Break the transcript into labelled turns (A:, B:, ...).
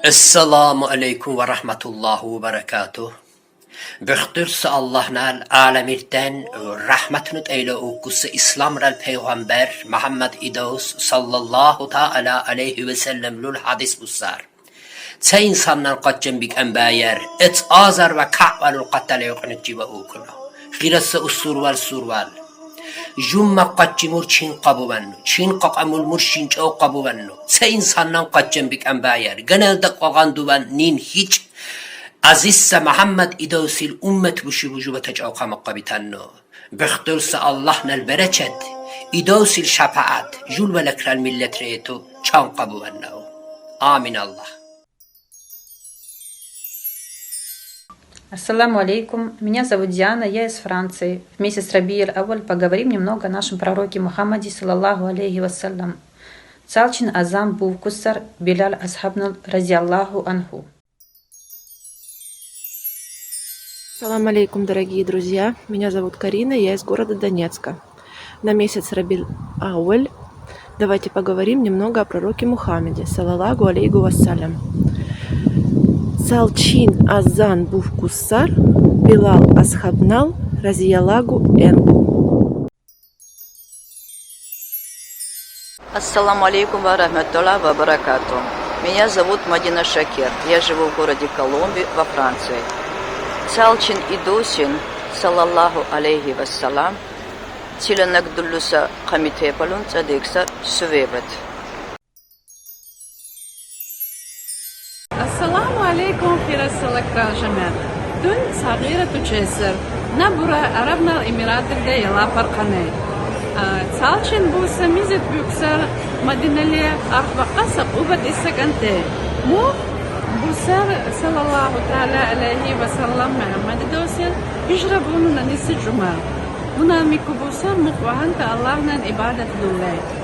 A: Esselamu aleykum ve rahmetullahu ve berekatuh. Büktürse Allah'ın alemirden rahmetini eyle okusu İslam'ral peygamber Muhammed İdavus sallallahu ta'ala aleyhi ve sellemlül hadis bussar. Çe insanlar kaçın bik enbayer et azar ve ka'valul qattale yuqnit ciba okuna. Girası usurval surval. Jumma qaccimur çin qabuvannu. Çin qaqamul murşin çoğ qabuvannu. Se insandan qaccın bik enbayer. Genelde qaqanduvan nin hiç azizse Muhammed idavsil ümmet buşu bucu ve tecav qamakka bitannu. Büktülse Allah'nel bereçet. İdavsil şafaat. Jul ve lekrel millet reyetu çan qabuvannu. Amin Allah.
B: Ассаламу алейкум, меня зовут Диана, я из Франции. В месяц Раби'иль Авваль поговорим немного о нашем пророке Мухаммаде, саллаллаху алейхи вассалям. Цалчин азам був куссар Билаль асхабнул разиаллаху анху.
C: Салам алейкум, дорогие друзья. Меня зовут Карина, я из города Донецка. На месяц Раби'иль Авваль давайте поговорим немного о пророке Мухаммаде, саллаллаху алейхи вассалям. Цалчин азан був куссар Билал асхабнал разияллагу энху.
D: Ассаламу алейкум ва рахматуллахи ва баракату. Меня зовут Мадина Шакер. Я живу в городе Коломбе во Франции. Цалчин идусин, саллаллаху алейхи вассалам, тиленак дуллуса камитепалун цадекса сувебет.
E: السلام عليكم في رسالة كراجمات دون صغيرة تجسر نبرة عربنا الإمارات الدي لا فرقني تالشين بوسا ميزت بيكسر مدينة لي أربع قصق وبد السكنتي مو بوسر صلى الله تعالى عليه وسلم محمد دوسر يجربون ننسي الجمال هنا ميكو بوسر مقوهن الله نن إبادة لله